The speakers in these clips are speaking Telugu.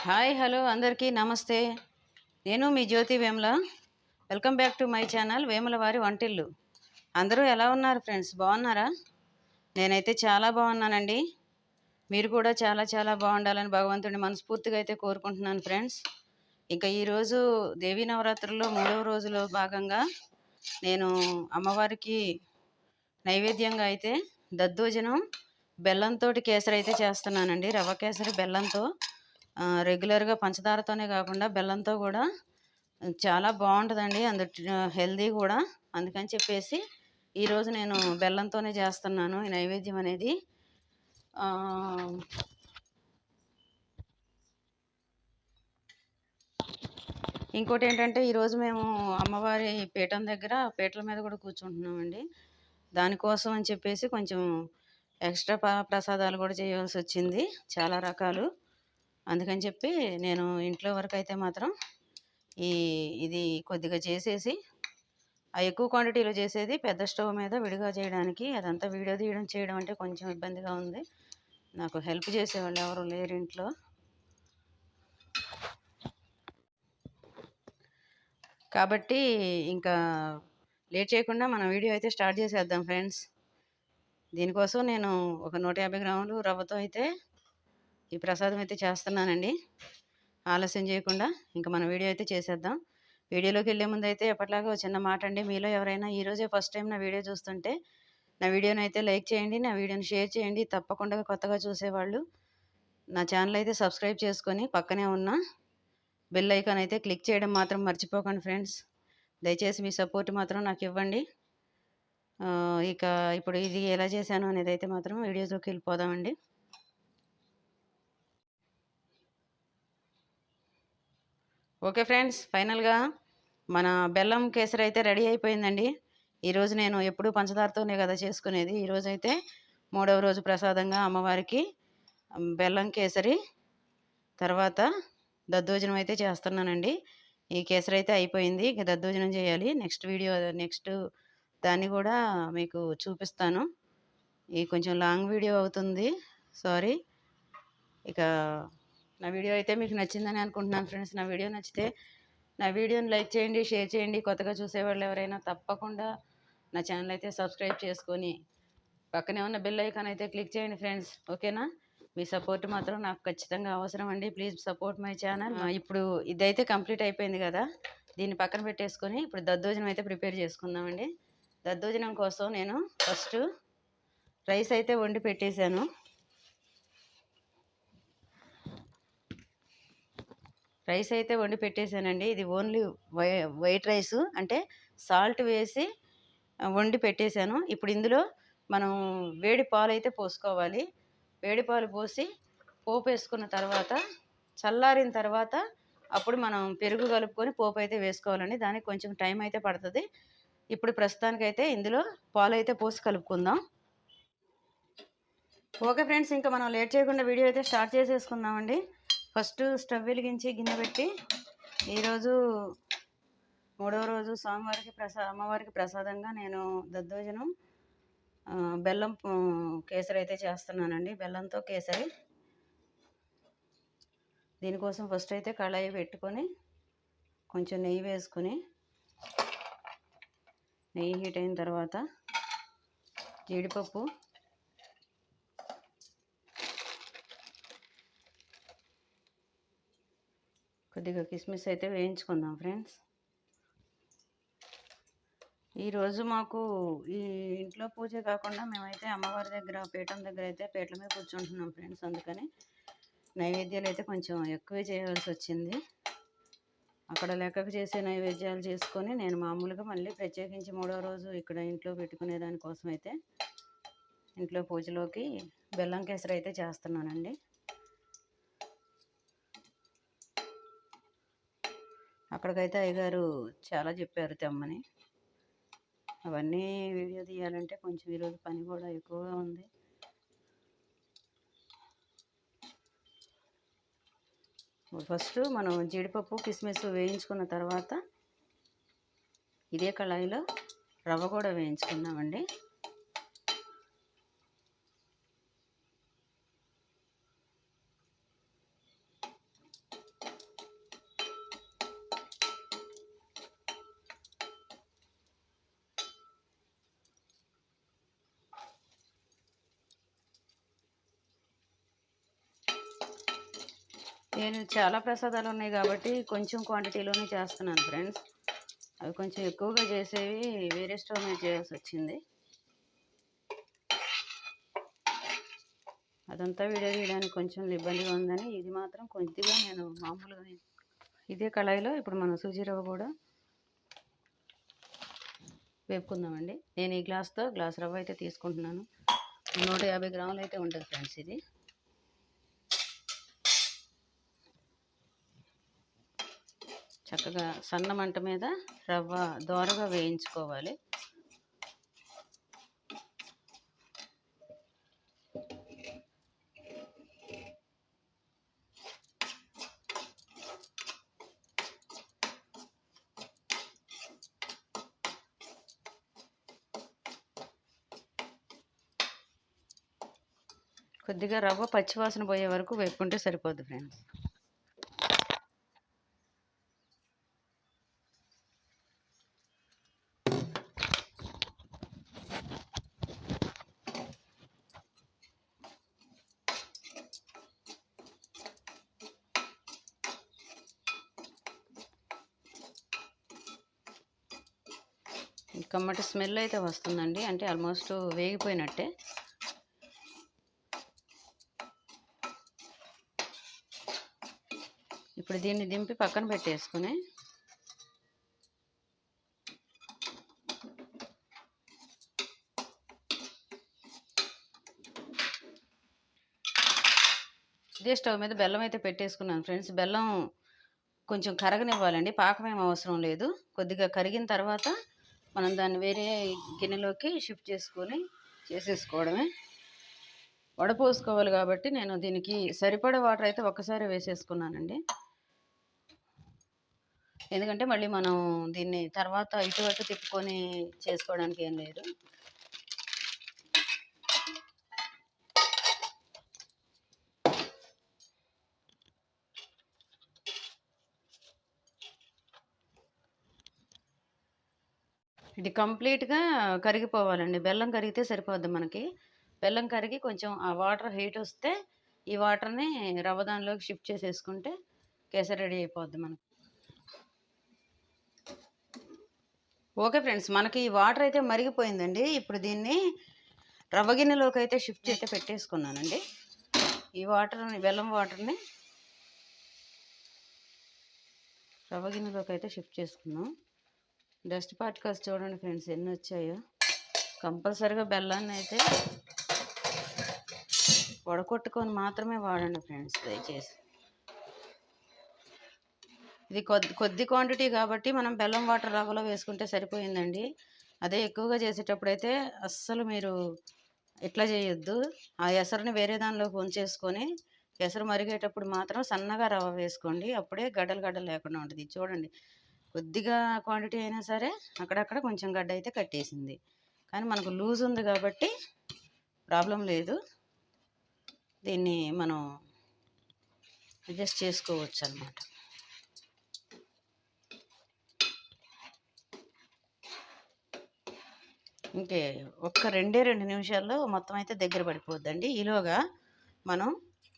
హాయ్ హలో అందరికీ నమస్తే. నేను మీ Jyothi Vemula. Welcome back to my channel Vemula వారి వంటిల్లు. అందరూ ఎలా ఉన్నారు ఫ్రెండ్స్? బాగున్నారా? నేనైతే చాలా బాగున్నానండి. మీరు కూడా చాలా చాలా బాగుండాలని భగవంతుడిని మనస్ఫూర్తిగా అయితే కోరుకుంటున్నాను ఫ్రెండ్స్. ఇంకా ఈరోజు దేవీ నవరాత్రుల్లో 3వ రోజులో భాగంగా నేను అమ్మవారికి నైవేద్యంగా అయితే దద్దోజనం బెల్లంతో కేసరి అయితే చేస్తున్నానండి. రవ్వ కేసరి బెల్లంతో. రెగ్యులర్గా పంచదారతోనే కాకుండా బెల్లంతో కూడా చాలా బాగుంటుందండి. హెల్దీ కూడా. అందుకని చెప్పేసి ఈరోజు నేను బెల్లంతోనే చేస్తున్నాను ఈ నైవేద్యం అనేది. ఇంకోటి ఏంటంటే ఈరోజు మేము అమ్మవారి పీఠం దగ్గర పీటల మీద కూడా కూర్చుంటున్నామండి. దానికోసం అని చెప్పేసి కొంచెం ఎక్స్ట్రా ప్రసాదాలు కూడా చేయవలసి వచ్చింది, చాలా రకాలు. అందుకని చెప్పి నేను ఇంట్లో వరకు అయితే మాత్రం ఇది కొద్దిగా చేసేసి, ఆ ఎక్కువ క్వాంటిటీలో చేసేది పెద్ద స్టవ్ మీద విడిగా చేయడానికి, అదంతా వీడియో చేయడం అంటే కొంచెం ఇబ్బందిగా ఉంది. నాకు హెల్ప్ చేసేవాళ్ళు ఎవరు లేరు ఇంట్లో. కాబట్టి ఇంకా లేట్ చేయకుండా మనం వీడియో అయితే స్టార్ట్ చేసేద్దాం ఫ్రెండ్స్. దీనికోసం నేను ఒక 150 గ్రాములు రవ్వతో అయితే ఈ ప్రసాదం అయితే చేస్తున్నానండి. ఆలస్యం చేయకుండా ఇంకా మన వీడియో అయితే చేసేద్దాం. వీడియోలోకి వెళ్ళే ముందు అయితే ఎప్పటిలాగా చిన్న మాట అండి. మీలో ఎవరైనా ఈరోజే ఫస్ట్ టైం నా వీడియో చూస్తుంటే నా వీడియోని అయితే లైక్ చేయండి, నా వీడియోని షేర్ చేయండి. తప్పకుండా కొత్తగా చూసేవాళ్ళు నా ఛానల్ అయితే సబ్స్క్రైబ్ చేసుకొని పక్కనే ఉన్న బెల్ ఐకాన్ అయితే క్లిక్ చేయడం మాత్రం మర్చిపోకండి ఫ్రెండ్స్. దయచేసి మీ సపోర్ట్ మాత్రం నాకు ఇవ్వండి. ఇక ఇప్పుడు ఇది ఎలా చేశాను అనేది అయితే మాత్రం వీడియోలోకి వెళ్ళిపోదామండి. ఓకే ఫ్రెండ్స్, ఫైనల్గా మన బెల్లం కేసరి అయితే రెడీ అయిపోయిందండి. ఈరోజు నేను ఎప్పుడూ పంచదారతోనే కదా చేసుకునేది. ఈరోజు అయితే 3వ రోజు ప్రసాదంగా అమ్మవారికి బెల్లం కేసరి, తర్వాత దద్దోజనం అయితే చేస్తున్నానండి. ఈ కేసరి అయితే అయిపోయింది, ఇక దద్దోజనం చేయాలి. నెక్స్ట్ దాన్ని కూడా మీకు చూపిస్తాను. ఈ కొంచెం లాంగ్ వీడియో అవుతుంది, సారీ. ఇక నా వీడియో అయితే మీకు నచ్చిందని అనుకుంటున్నాను ఫ్రెండ్స్. నా వీడియో నచ్చితే నా వీడియోని లైక్ చేయండి, షేర్ చేయండి. కొత్తగా చూసేవాళ్ళు ఎవరైనా తప్పకుండా నా ఛానల్ అయితే సబ్స్క్రైబ్ చేసుకొని పక్కనే ఉన్న బెల్ ఐకాన్ అయితే క్లిక్ చేయండి ఫ్రెండ్స్. ఓకేనా? మీ సపోర్ట్ మాత్రం నాకు ఖచ్చితంగా అవసరం అండి. Please support my channel. ఇప్పుడు ఇదైతే కంప్లీట్ అయిపోయింది కదా, దీన్ని పక్కన పెట్టేసుకొని ఇప్పుడు దద్దోజనం అయితే ప్రిపేర్ చేసుకుందామండి. దద్దోజనం కోసం నేను ఫస్ట్ రైస్ అయితే వండి పెట్టేశాను. రైస్ అయితే వండి పెట్టేశానండి. ఇది ఓన్లీ వైట్ రైస్, అంటే సాల్ట్ వేసి వండి పెట్టేశాను. ఇప్పుడు ఇందులో మనం వేడి పాలు అయితే పోసుకోవాలి. వేడి పాలు పోసి పోపు వేసుకున్న తర్వాత చల్లారిన తర్వాత అప్పుడు మనం పెరుగు కలుపుకొని పోపు అయితే వేసుకోవాలండి. దానికి కొంచెం టైం అయితే పడుతుంది. ఇప్పుడు ప్రస్తుతానికైతే ఇందులో పాలు అయితే పోసి కలుపుకుందాం. ఓకే ఫ్రెండ్స్, ఇంకా మనం లేట్ చేయకుండా వీడియో అయితే స్టార్ట్ చేసేసుకుందామండి. ఫస్ట్ స్టవ్ వెలిగించి గిన్నె పెట్టి ఈరోజు 3వ రోజు అమ్మవారికి ప్రసాదంగా నేను దద్దోజనం బెల్లం కేసరి అయితే చేస్తున్నానండి. బెల్లంతో కేసరి. దీనికోసం ఫస్ట్ అయితే కళాయి పెట్టుకొని కొంచెం నెయ్యి వేసుకొని, నెయ్యి హీట్ అయిన తర్వాత జీడిపప్పు, కొద్దిగా కిస్మిస్ అయితే వేయించుకుందాం ఫ్రెండ్స్. ఈరోజు మాకు ఈ ఇంట్లో పూజ కాకుండా మేమైతే అమ్మవారి దగ్గర పీఠం దగ్గర అయితే పీటల మీద కూర్చుంటున్నాం ఫ్రెండ్స్. అందుకని నైవేద్యాలు అయితే కొంచెం ఎక్కువే చేయవలసి వచ్చింది. అక్కడ లెక్కకు చేసే నైవేద్యాలు చేసుకొని నేను మామూలుగా మళ్ళీ ప్రత్యేకించి 3వ రోజు ఇక్కడ ఇంట్లో పెట్టుకునే దానికోసం అయితే ఇంట్లో పూజలోకి బెల్లం కేసరి అయితే చేస్తున్నానండి. అక్కడికైతే అయ్యగారు చాలా చెప్పారు తెమ్మని. అవన్నీ వీడియో తీయాలంటే కొంచెం ఈరోజు పని కూడా ఎక్కువగా ఉంది. ఫస్ట్ మనం జీడిపప్పు కిస్మిస్ వేయించుకున్న తర్వాత ఇదే కళాయిలో రవ్వ కూడా వేయించుకున్నామండి. నేను చాలా ప్రసాదాలు ఉన్నాయి కాబట్టి కొంచెం క్వాంటిటీలోనే చేస్తున్నాను ఫ్రెండ్స్. అవి కొంచెం ఎక్కువగా చేసేవి వేరే స్టవ్ మీద చేయాల్సి వచ్చింది. అదంతా వీడియో తీయడానికి కొంచెం ఇబ్బందిగా ఉందని ఇది మాత్రం కొద్దిగా నేను మామూలుగా ఇదే కళాయిలో ఇప్పుడు మనం సూజీ రవ్వ కూడా వేపుకుందామండి. నేను ఈ గ్లాస్ రవ్వ అయితే తీసుకుంటున్నాను. 150 గ్రాములు అయితే ఉంటుంది ఫ్రెండ్స్. ఇది చక్కగా సన్న మంట మీద రవ్వ దోరగా వేయించుకోవాలి. కొద్దిగా రవ్వ పచ్చివాసన పోయే వరకు వేపుకుంటే సరిపోద్ది ఫ్రెండ్స్. కమ్మటి స్మెల్ అయితే వస్తుందండి, అంటే ఆల్మోస్ట్ వేగిపోయినట్టే. ఇప్పుడు దీన్ని దింపి పక్కన పెట్టేసుకుని ఇదే స్టవ్ మీద బెల్లం అయితే పెట్టేసుకున్నాను ఫ్రెండ్స్. బెల్లం కొంచెం కరగనివ్వాలండి, పాకం ఏం అవసరం లేదు. కొద్దిగా కరిగిన తర్వాత మనం దాన్ని వేరే గిన్నెలోకి షిఫ్ట్ చేసుకొని చేసేసుకోవడమే. వడపోసుకోవాలి కాబట్టి నేను దీనికి సరిపడే వాటర్ అయితే ఒక్కసారి వేసేసుకున్నానండి. ఎందుకంటే మళ్ళీ మనం దీన్ని తర్వాత ఇటు అటు తిప్పుకొని చేసుకోవడానికి ఏం లేదు. ఇది కంప్లీట్గా కరిగిపోవాలండి. బెల్లం కరిగితే సరిపోద్ది మనకి. బెల్లం కరిగి కొంచెం ఆ వాటర్ హీట్ వస్తే ఈ వాటర్ని రవ్వ దానిలోకి షిఫ్ట్ చేసేసుకుంటే కేసరి రెడీ అయిపోద్ది మనకి. ఓకే ఫ్రెండ్స్, మనకి ఈ వాటర్ అయితే మరిగిపోయిందండి. ఇప్పుడు దీన్ని రవ్వ గిన్నెలోకి అయితే షిఫ్ట్ చేస్తే పెట్టేసుకున్నానండి. ఈ వాటర్ని, బెల్లం వాటర్ని రవ్వ గిన్నెలోకి అయితే షిఫ్ట్ చేసుకున్నాం. డస్ట్ పార్టికల్స్ చూడండి ఫ్రెండ్స్ ఎన్ని వచ్చాయో. కంపల్సరీగా బెల్లాన్ని అయితే వడకొట్టుకొని మాత్రమే వాడండి ఫ్రెండ్స్ దయచేసి. ఇది కొద్ది క్వాంటిటీ కాబట్టి మనం బెల్లం వాటర్ రవ్వలో వేసుకుంటే సరిపోయిందండి. అదే ఎక్కువగా చేసేటప్పుడు అయితే అస్సలు మీరు ఇట్లా చేయొద్దు. ఆ ఎసరుని వేరే దానిలోకి ఉంచేసుకొని ఎసరు మరిగేటప్పుడు మాత్రం సన్నగా రవ్వ వేసుకోండి. అప్పుడే గడ్డలు గడ్డలు లేకుండా ఉంటుంది. చూడండి, కొద్దిగా క్వాంటిటీ అయినా సరే అక్కడక్కడ కొంచెం గడ్డ అయితే కట్టేసింది. కానీ మనకు లూజ్ ఉంది కాబట్టి ప్రాబ్లం లేదు. దీన్ని మనం అడ్జస్ట్ చేసుకోవచ్చు అన్నమాట. ఇంకే ఒక్క 2 నిమిషాల్లో మొత్తం అయితే దగ్గర పడిపోద్దండి. ఈలోగా మనం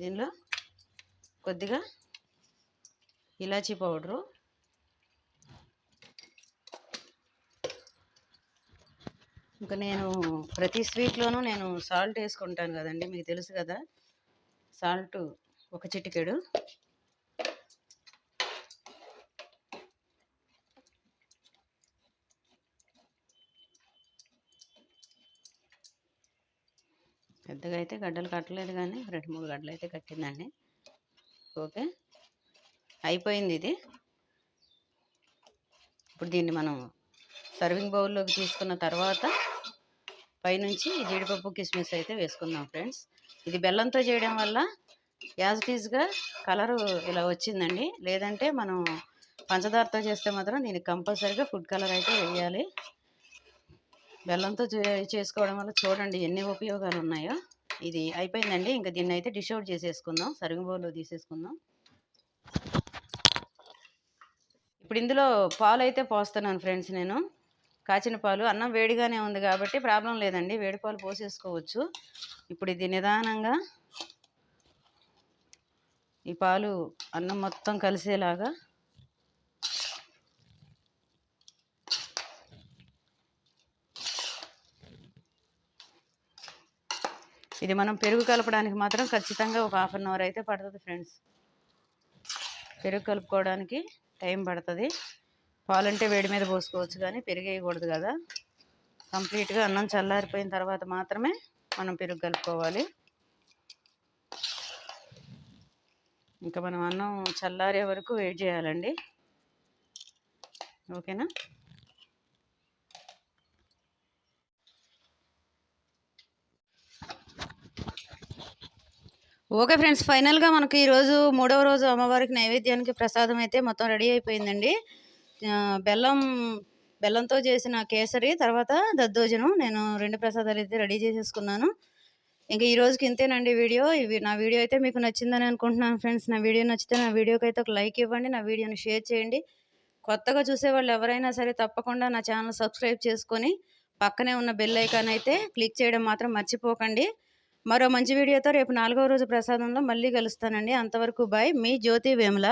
దీనిలో కొద్దిగా ఇలాచీ పౌడరు, ఇంకా నేను ప్రతి స్వీట్లోనూ నేను సాల్ట్ వేసుకుంటాను కదండి, మీకు తెలుసు కదా. సాల్ట్ ఒక చిటికెడు, పెద్దగా అయితే గడ్డలు కట్టలేదు కానీ 2-3 గడ్డలు అయితే కట్టిందండి. ఓకే, అయిపోయింది ఇది. ఇప్పుడు దీన్ని మనం సర్వింగ్ బౌల్లోకి తీసుకున్న తర్వాత పైనుంచి జీడిపప్పు కిస్మిస్ అయితే వేసుకుందాం ఫ్రెండ్స్. ఇది బెల్లంతో చేయడం వల్ల యాజ్ ఇట్ ఈజ్గా కలరు ఇలా వచ్చిందండి. లేదంటే మనం పంచదారతో చేస్తే మాత్రం దీనికి కంపల్సరీగా ఫుడ్ కలర్ అయితే వేయాలి. బెల్లంతో చేసుకోవడం వల్ల చూడండి ఎన్ని ఉపయోగాలు ఉన్నాయో. ఇది అయిపోయిందండి. ఇంకా దీన్ని అయితే డిష్ అవుట్ చేసేసుకుందాం, సర్వింగ్ బౌల్లో తీసేసుకుందాం. ఇప్పుడు ఇందులో పాలు అయితే పోస్తున్నాను ఫ్రెండ్స్. నేను కాచిన పాలు, అన్నం వేడిగానే ఉంది కాబట్టి ప్రాబ్లం లేదండి, వేడి పాలు పోసేసుకోవచ్చు. ఇప్పుడు ఇది నిదానంగా ఈ పాలు అన్నం మొత్తం కలిసేలాగా ఇది మనం పెరుగు కలపడానికి మాత్రం ఖచ్చితంగా ఒక 1/2 అవర్ అయితే పడుతుంది ఫ్రెండ్స్. పెరుగు కలుపుకోవడానికి టైం పడుతుంది. పాలంటే వేడి మీద పోసుకోవచ్చు కానీ పెరుగు వేయకూడదు కదా. కంప్లీట్గా అన్నం చల్లారిపోయిన తర్వాత మాత్రమే మనం పెరుగు కలుపుకోవాలి. ఇంకా మనం అన్నం చల్లారే వరకు వెయిట్ చేయాలండి. ఓకేనా. ఓకే ఫ్రెండ్స్, ఫైనల్గా మనకి ఈరోజు 3వ రోజు అమ్మవారికి నైవేద్యానికి ప్రసాదం అయితే మొత్తం రెడీ అయిపోయిందండి. బెల్లంతో చేసిన కేసరి, తర్వాత దద్దోజనం, నేను 2 ప్రసాదాలు అయితే రెడీ చేసేసుకున్నాను. ఇంకా ఈ రోజుకి ఇంతేనండి వీడియో. నా వీడియో అయితే మీకు నచ్చిందని అనుకుంటున్నాను ఫ్రెండ్స్. నా వీడియో నచ్చితే నా వీడియోకి అయితే ఒక లైక్ ఇవ్వండి, నా వీడియోని షేర్ చేయండి. కొత్తగా చూసేవాళ్ళు ఎవరైనా సరే తప్పకుండా నా ఛానల్ సబ్స్క్రైబ్ చేసుకొని పక్కనే ఉన్న బెల్ ఐకాన్ అయితే క్లిక్ చేయడం మాత్రం మర్చిపోకండి. మరో మంచి వీడియోతో రేపు 4వ రోజు ప్రసాదంలో మళ్ళీ కలుస్తానండి. అంతవరకు బాయ్, మీ జ్యోతి వేముల.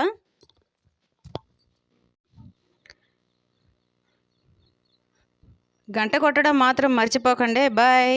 గంట కొట్టడం మాత్రం మర్చిపోకండి. బాయ్.